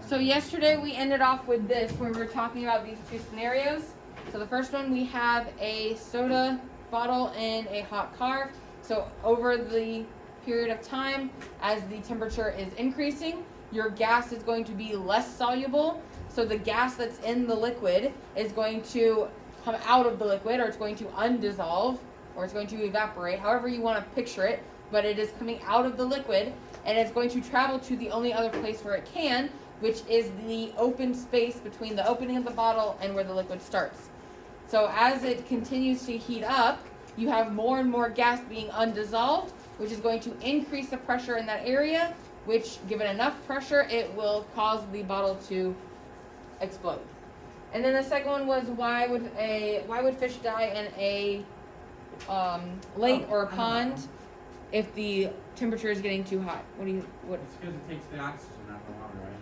So yesterday we ended off with this where we were talking about these two scenarios. So the first one, we have a soda bottle in a hot car. So over the period of time, as the temperature is increasing, your gas is going to be less soluble. So the gas that's in the liquid is going to come out of the liquid, or it's going to undissolve, or it's going to evaporate, however you want to picture it, but it is coming out of the liquid, and it's going to travel to the only other place where it can, which is the open space between the opening of the bottle and where the liquid starts. So as it continues to heat up, you have more and more gas being undissolved, which is going to increase the pressure in that area, which, given enough pressure, it will cause the bottle to explode. And then the second one was why would fish die in a lake or a pond if the temperature is getting too hot? What? It's because it takes the oxygen out of the water, right?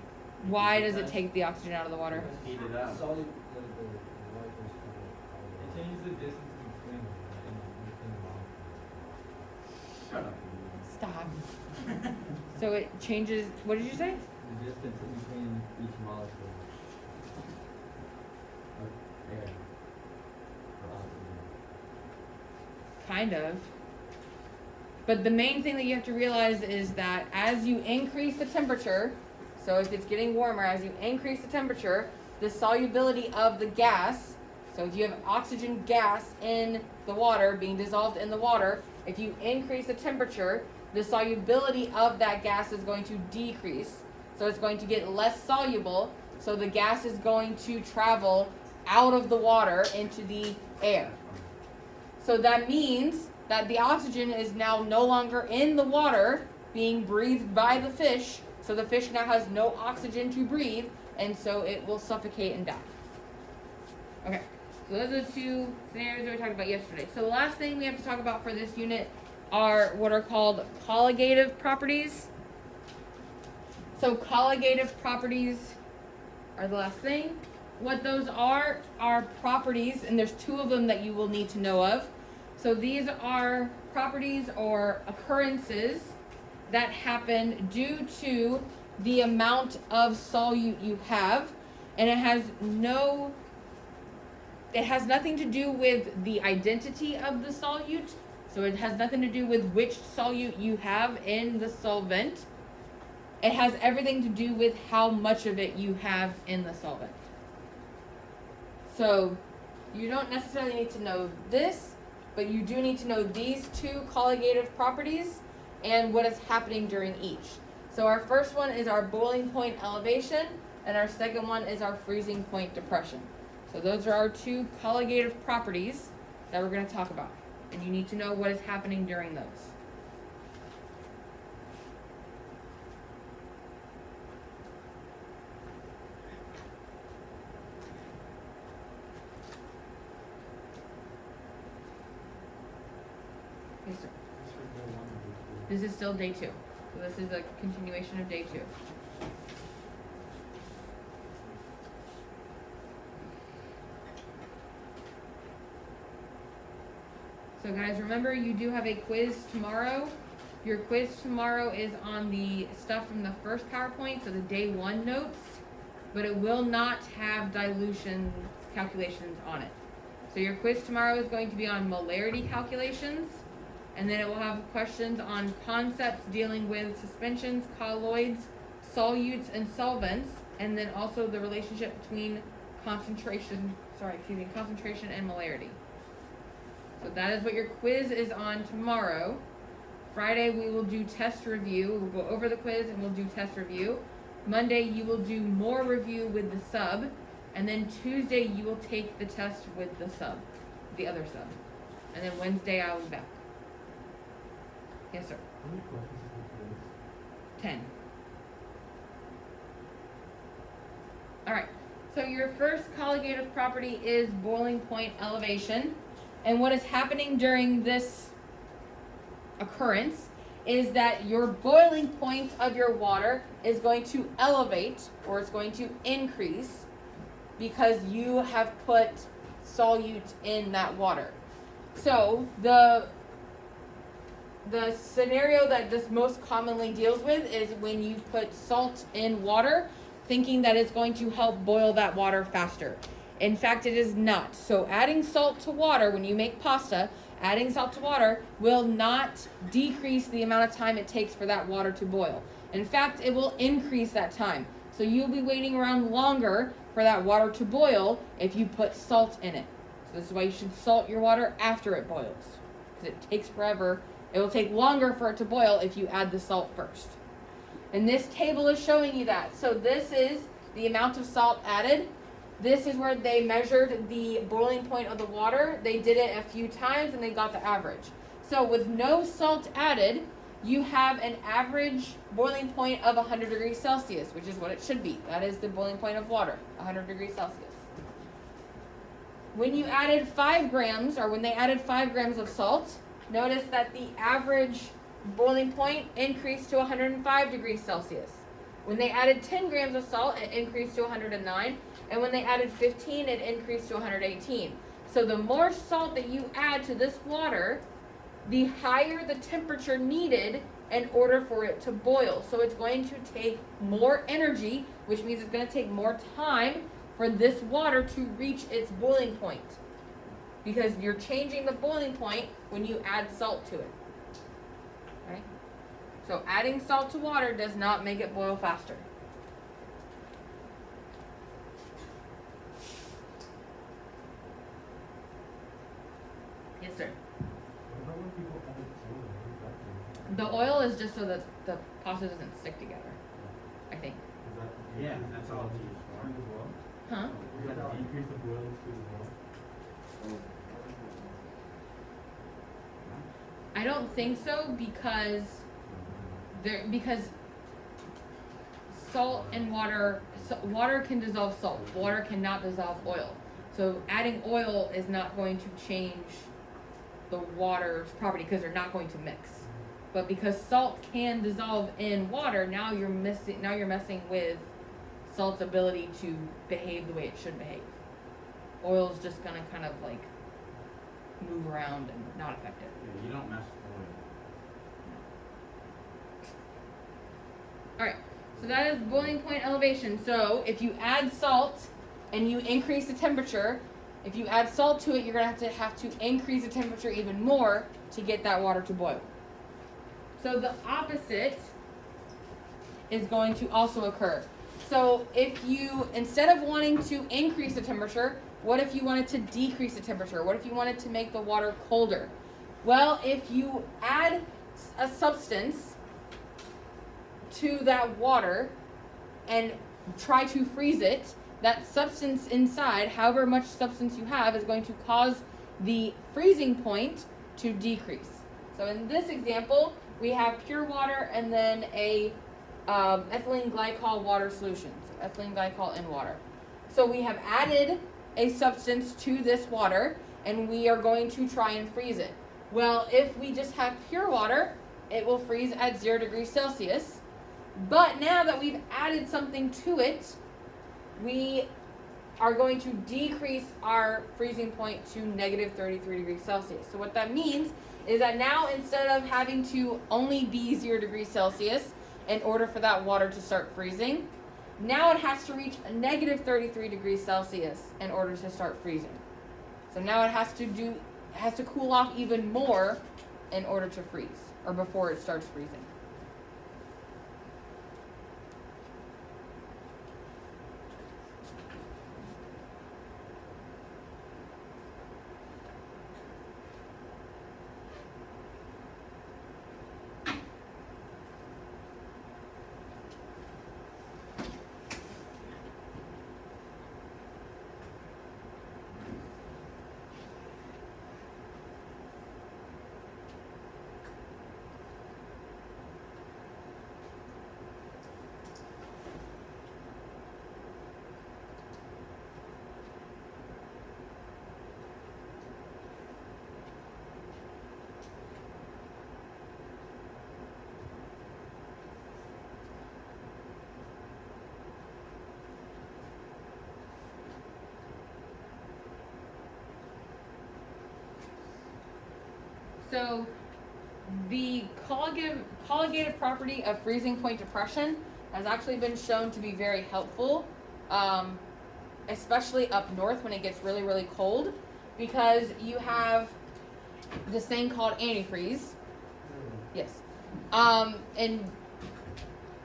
Why does it take the oxygen out of the water? Heat it up. It changes the distance between them in the molecule. Shut up. Stop. So it changes. What did you say? The distance in between each molecule of air or oxygen. Kind of. But the main thing that you have to realize is that as you increase the temperature, so if it's getting warmer, as you increase the temperature, the solubility of the gas, so if you have oxygen gas in the water being dissolved in the water, if you increase the temperature, the solubility of that gas is going to decrease. So it's going to get less soluble, so the gas is going to travel out of the water into the air. So that means that the oxygen is now no longer in the water being breathed by the fish, so the fish now has no oxygen to breathe, and so it will suffocate and die. Okay, so those are the two scenarios that we talked about yesterday. So the last thing we have to talk about for this unit are what are called colligative properties. So colligative properties are the last thing. What those are properties, and there's two of them that you will need to know of. So these are properties or occurrences that happen due to the amount of solute you have, and it has nothing to do with the identity of the solute. So it has nothing to do with which solute you have in the solvent. It has everything to do with how much of it you have in the solvent. So you don't necessarily need to know this, but you do need to know these two colligative properties and what is happening during each. So our first one is our boiling point elevation, and our second one is our freezing point depression. So those are our two colligative properties that we're going to talk about, and you need to know what is happening during those. Yes, sir. This is still day 2. So this is a continuation of day 2. So guys, remember you do have a quiz tomorrow. Your quiz tomorrow is on the stuff from the first PowerPoint, so the day 1 notes, but it will not have dilution calculations on it. So your quiz tomorrow is going to be on molarity calculations, and then it will have questions on concepts dealing with suspensions, colloids, solutes, and solvents, and then also the relationship between concentration and molarity. So that is what your quiz is on tomorrow. Friday we will do test review. We'll go over the quiz and we'll do test review. Monday you will do more review with the sub, and then Tuesday you will take the test with the sub, the other sub. And then Wednesday I will be back. Yes, sir. How many questions is 10. All right. So your first colligative property is boiling point elevation. And what is happening during this occurrence is that your boiling point of your water is going to elevate, or it's going to increase, because you have put solute in that water. So the scenario that this most commonly deals with is when you put salt in water, thinking that it's going to help boil that water faster. In fact, it is not. So adding salt to water, when you make pasta, adding salt to water will not decrease the amount of time it takes for that water to boil. In fact, it will increase that time. So you'll be waiting around longer for that water to boil if you put salt in it. So this is why you should salt your water after it boils, because it takes forever. It will take longer for it to boil if you add the salt first. And this table is showing you that. So this is the amount of salt added. This is where they measured the boiling point of the water. They did it a few times and they got the average. So with no salt added, you have an average boiling point of 100 degrees Celsius, which is what it should be. That is the boiling point of water, 100 degrees Celsius. When you added 5 grams, or when they added 5 grams of salt, notice that the average boiling point increased to 105 degrees Celsius. When they added 10 grams of salt, it increased to 109. And when they added 15, it increased to 118. So the more salt that you add to this water, the higher the temperature needed in order for it to boil. So it's going to take more energy, which means it's going to take more time for this water to reach its boiling point. Because you're changing the boiling point when you add salt to it. Right? So adding salt to water does not make it boil faster. Yes, sir. What about when people add oil? What does that do? The oil is just so that the pasta doesn't stick together, I think. Does that Yeah, decrease that's the all it's boiling used for. speed as well? Huh? Does that decrease the boiling speed as well? I don't think so because salt and water, water can dissolve salt. Water cannot dissolve oil. So adding oil is not going to change the water's property because they're not going to mix. But because salt can dissolve in water, now you're messing with salt's ability to behave the way it should behave. Oil is just gonna kind of like move around and not affect it. Yeah, you don't mess with oil. Alright, so that is boiling point elevation. So if you add salt and you increase the temperature, if you add salt to it, you're going to have to increase the temperature even more to get that water to boil. So the opposite is going to also occur. So if you, instead of wanting to increase the temperature, what if you wanted to decrease the temperature? What if you wanted to make the water colder? Well, if you add a substance to that water and try to freeze it, that substance inside, however much substance you have, is going to cause the freezing point to decrease. So in this example, we have pure water and then a ethylene glycol water solution. So ethylene glycol in water. So we have added a substance to this water and we are going to try and freeze it. Well, if we just have pure water, it will freeze at 0 degrees Celsius. But now that we've added something to it, we are going to decrease our freezing point to negative 33 degrees Celsius. So what that means is that now instead of having to only be 0 degrees Celsius in order for that water to start freezing, now it has to reach a negative 33 degrees Celsius in order to start freezing. So now it has to cool off even more in order to freeze, or before it starts freezing. So the colligative property of freezing point depression has actually been shown to be very helpful, especially up north when it gets really, really cold, because you have this thing called antifreeze. Yes. And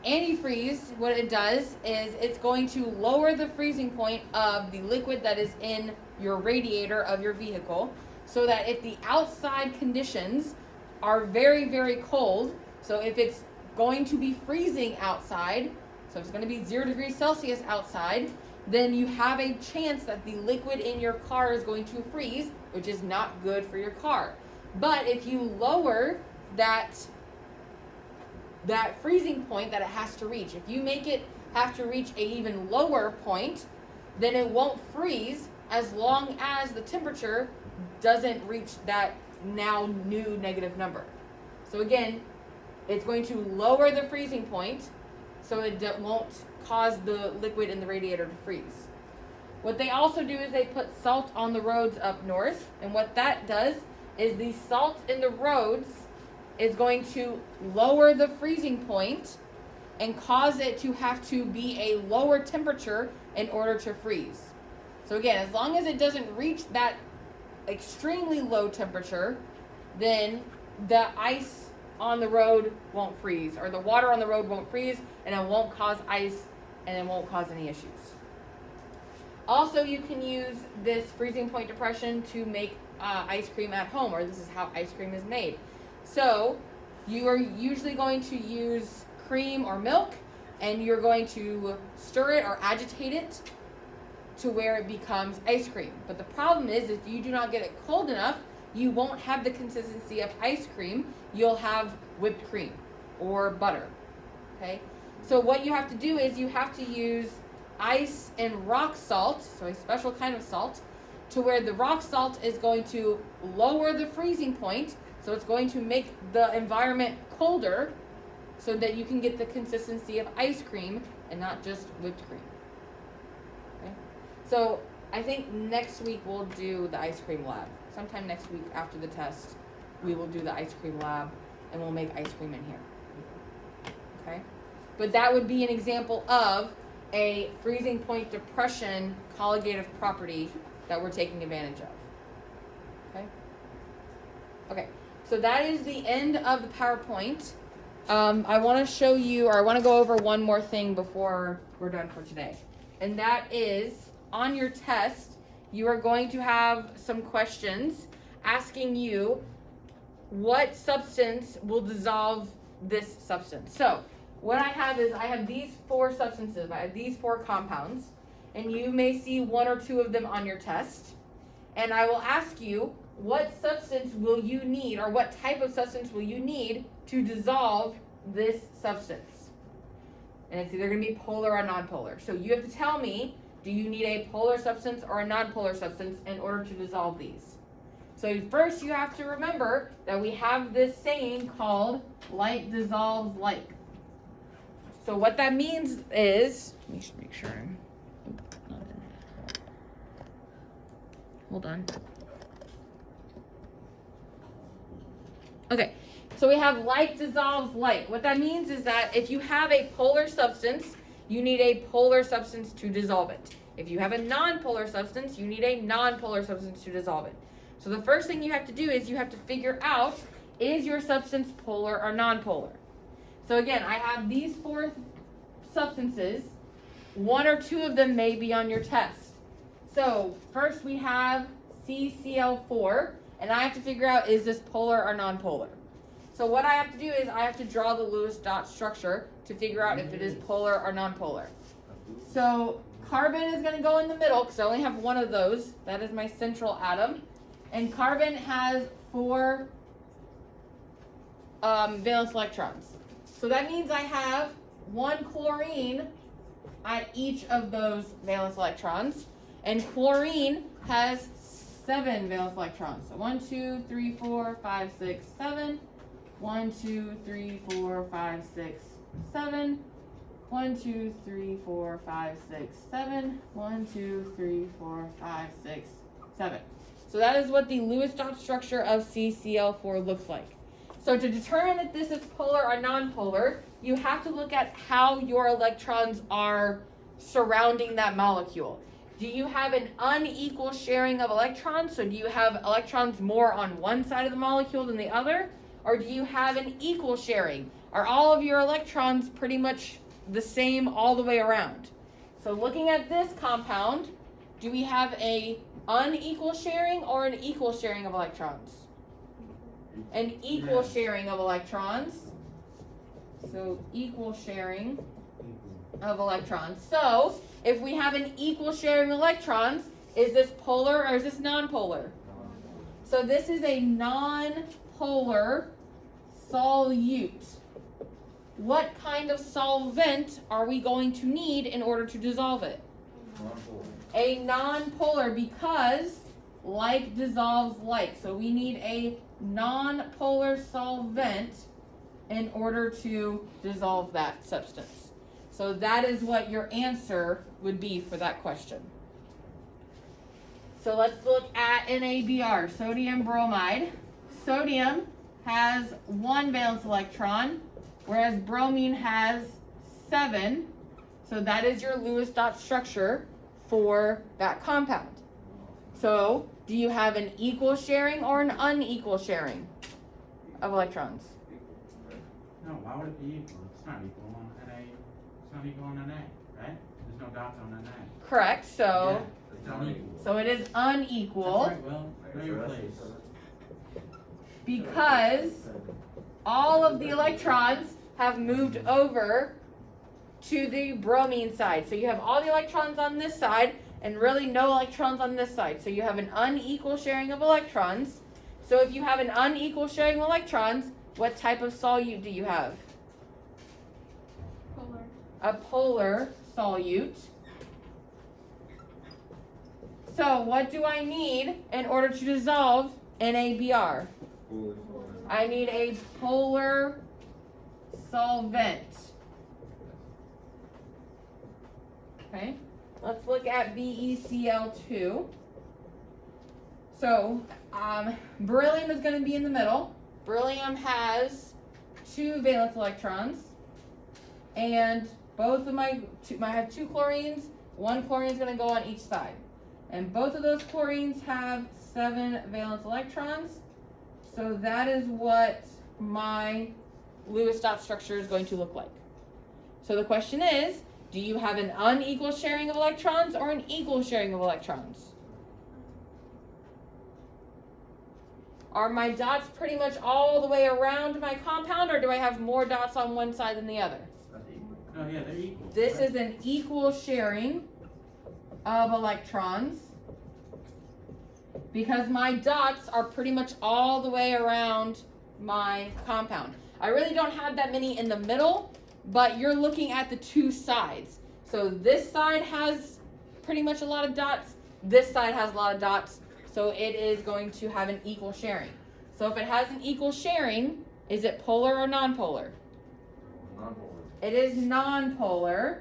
antifreeze, what it does is it's going to lower the freezing point of the liquid that is in your radiator of your vehicle, so that if the outside conditions are very, very cold, so if it's going to be freezing outside, so it's going to be 0 degrees Celsius outside, then you have a chance that the liquid in your car is going to freeze, which is not good for your car. But if you lower that freezing point that it has to reach, if you make it have to reach a even lower point, then it won't freeze as long as the temperature doesn't reach that now new negative number. So again, it's going to lower the freezing point so it won't cause the liquid in the radiator to freeze. What they also do is they put salt on the roads up north, and what that does is the salt in the roads is going to lower the freezing point and cause it to have to be a lower temperature in order to freeze. So again, as long as it doesn't reach that extremely low temperature, then the ice on the road won't freeze, or the water on the road won't freeze, and it won't cause ice, and it won't cause any issues. Also, you can use this freezing point depression to make ice cream at home, or this is how ice cream is made. So you are usually going to use cream or milk, and you're going to stir it or agitate it to where it becomes ice cream. But the problem is, if you do not get it cold enough, you won't have the consistency of ice cream. You'll have whipped cream or butter. Okay? So what you have to do is you have to use ice and rock salt, so a special kind of salt, to where the rock salt is going to lower the freezing point, so it's going to make the environment colder so that you can get the consistency of ice cream and not just whipped cream. Okay? So I think next week we'll do the ice cream lab. Sometime next week after the test, we will do the ice cream lab and we'll make ice cream in here. Okay? But that would be an example of a freezing point depression colligative property that we're taking advantage of. Okay? Okay, so that is the end of the PowerPoint. I want to show you, or I want to go over one more thing before we're done for today. And that is, on your test, you are going to have some questions asking you what substance will dissolve this substance. So, what I have is I have these 4 substances, I have these 4 compounds, and you may see 1 or 2 of them on your test. And I will ask you, what substance will you need, or what type of substance will you need to dissolve this substance? And it's either going to be polar or nonpolar. So you have to tell me, do you need a polar substance or a nonpolar substance in order to dissolve these? So first you have to remember that we have this saying called like dissolves like. So what that means is, let me just make sure. Hold on. Okay, so we have like dissolves like. What that means is that if you have a polar substance, you need a polar substance to dissolve it. If you have a nonpolar substance, you need a nonpolar substance to dissolve it. So the first thing you have to do is you have to figure out, is your substance polar or nonpolar? So again, I have these 4 substances. 1 or 2 of them may be on your test. So first we have CCl4, and I have to figure out, is this polar or nonpolar? So what I have to do is I have to draw the Lewis dot structure to figure out if it is polar or nonpolar. So carbon is going to go in the middle because I only have 1 of those. That is my central atom. And carbon has 4 valence electrons. So that means I have 1 chlorine at each of those valence electrons. And chlorine has 7 valence electrons. So 1, 2, 3, 4, 5, 6, 7. 1, 2, 3, 4, 5, 6, 7. 1, 2, 3, 4, 5, 6, 7. 1, 2, 3, 4, 5, 6, 7. So that is what the Lewis dot structure of CCl4 looks like. So to determine if this is polar or nonpolar, you have to look at how your electrons are surrounding that molecule. Do you have an unequal sharing of electrons? So do you have electrons more on one side of the molecule than the other? Or do you have an equal sharing? Are all of your electrons pretty much the same all the way around? So looking at this compound, do we have a unequal sharing or an equal sharing of electrons? An equal sharing of electrons. So equal sharing of electrons. So if we have an equal sharing of electrons, is this polar or is this nonpolar? So this is a nonpolar solute. What kind of solvent are we going to need in order to dissolve it? A nonpolar, because like dissolves like. So we need a nonpolar solvent in order to dissolve that substance. So that is what your answer would be for that question. So let's look at NaBr, sodium bromide. Sodium has 1 valence electron, whereas bromine has 7. So that is your Lewis dot structure for that compound. So do you have an equal sharing or an unequal sharing of electrons? No, why would it be equal? It's not equal on Na. It's not equal on Na, right? There's no dots on Na. Correct. So Yeah, it's unequal. so it is unequal. That's right, Will. Know your place. Because all of the electrons have moved over to the bromine side. So you have all the electrons on this side and really no electrons on this side. So you have an unequal sharing of electrons. So if you have an unequal sharing of electrons, what type of solute do you have? Polar. A polar solute. So what do I need in order to dissolve NaBr? I need a polar solvent. Okay, let's look at BeCl2. So beryllium is going to be in the middle. Beryllium has 2 valence electrons, and both of I have 2 chlorines. 1 chlorine is going to go on each side, and both of those chlorines have 7 valence electrons. So that is what my Lewis dot structure is going to look like. So the question is, do you have an unequal sharing of electrons or an equal sharing of electrons? Are my dots pretty much all the way around my compound, or do I have more dots on one side than the other? No, yeah, they're equal. This right? is an equal sharing of electrons, because my dots are pretty much all the way around my compound. I really don't have that many in the middle, but you're looking at the 2 sides. So this side has pretty much a lot of dots, this side has a lot of dots, so it is going to have an equal sharing. So if it has an equal sharing, is it polar or nonpolar? Nonpolar. It is nonpolar,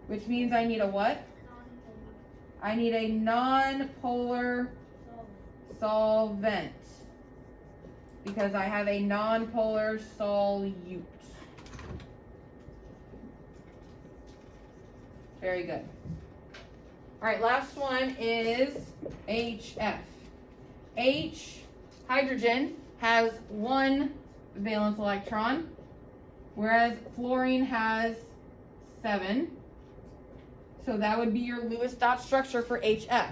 which means I need a what? I need a nonpolar solvent, because I have a nonpolar solute. Very good. All right, last one is HF. H, hydrogen, has 1 valence electron, whereas fluorine has 7. So that would be your Lewis dot structure for HF.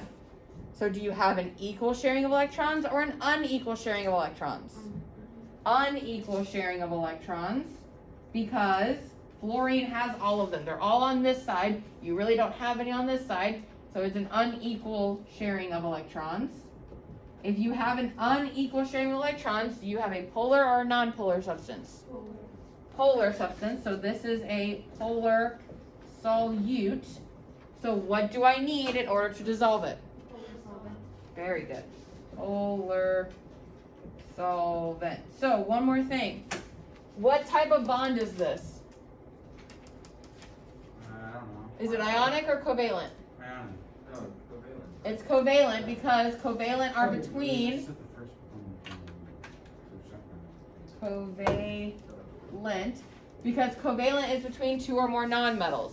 So do you have an equal sharing of electrons or an unequal sharing of electrons? Unequal sharing of electrons, because fluorine has all of them. They're all on this side. You really don't have any on this side. So it's an unequal sharing of electrons. If you have an unequal sharing of electrons, do you have a polar or a nonpolar substance? Polar substance. So this is a polar solute. So what do I need in order to dissolve it? Very good. Polar solvent. So one more thing. What type of bond is this? I don't know. Is it ionic or covalent? Ionic. No, covalent. It's covalent, because covalent are between Just at the first one. covalent, because covalent is between two or more nonmetals.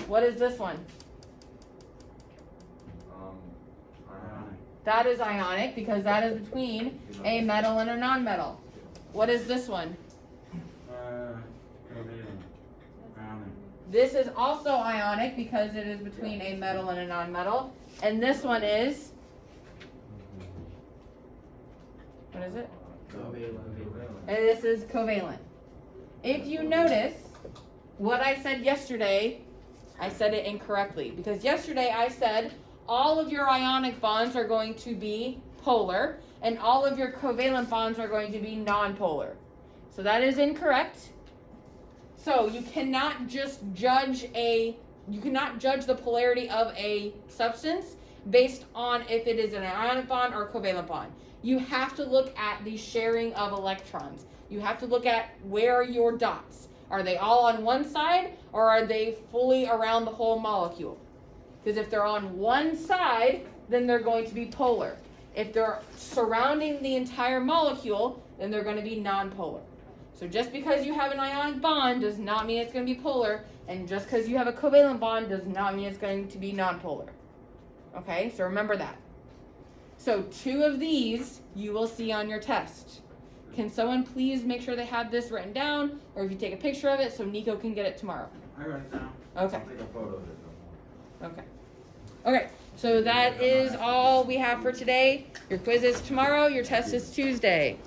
What is this one? Ionic. That is ionic because that is between a metal and a nonmetal. What is this one? Covalent. Ionic. This is also ionic because it is between a metal and a nonmetal. And this one is, what is it? And this is covalent. If you notice, what I said yesterday, I said it incorrectly. Because yesterday I said all of your ionic bonds are going to be polar, and all of your covalent bonds are going to be nonpolar. So that is incorrect. So you cannot just judge the polarity of a substance based on if it is an ionic bond or a covalent bond. You have to look at the sharing of electrons. You have to look at where are your dots. Are they all on one side or are they fully around the whole molecule? Because if they're on one side, then they're going to be polar. If they're surrounding the entire molecule, then they're going to be nonpolar. So just because you have an ionic bond does not mean it's going to be polar, and just because you have a covalent bond does not mean it's going to be nonpolar. Okay, so remember that. So 2 of these you will see on your test. Can someone please make sure they have this written down, or if you take a picture of it so Nico can get it tomorrow? I wrote it down. Okay. I'll take a photo of it. Okay. Okay, so that is all we have for today. Your quiz is tomorrow, your test is Tuesday.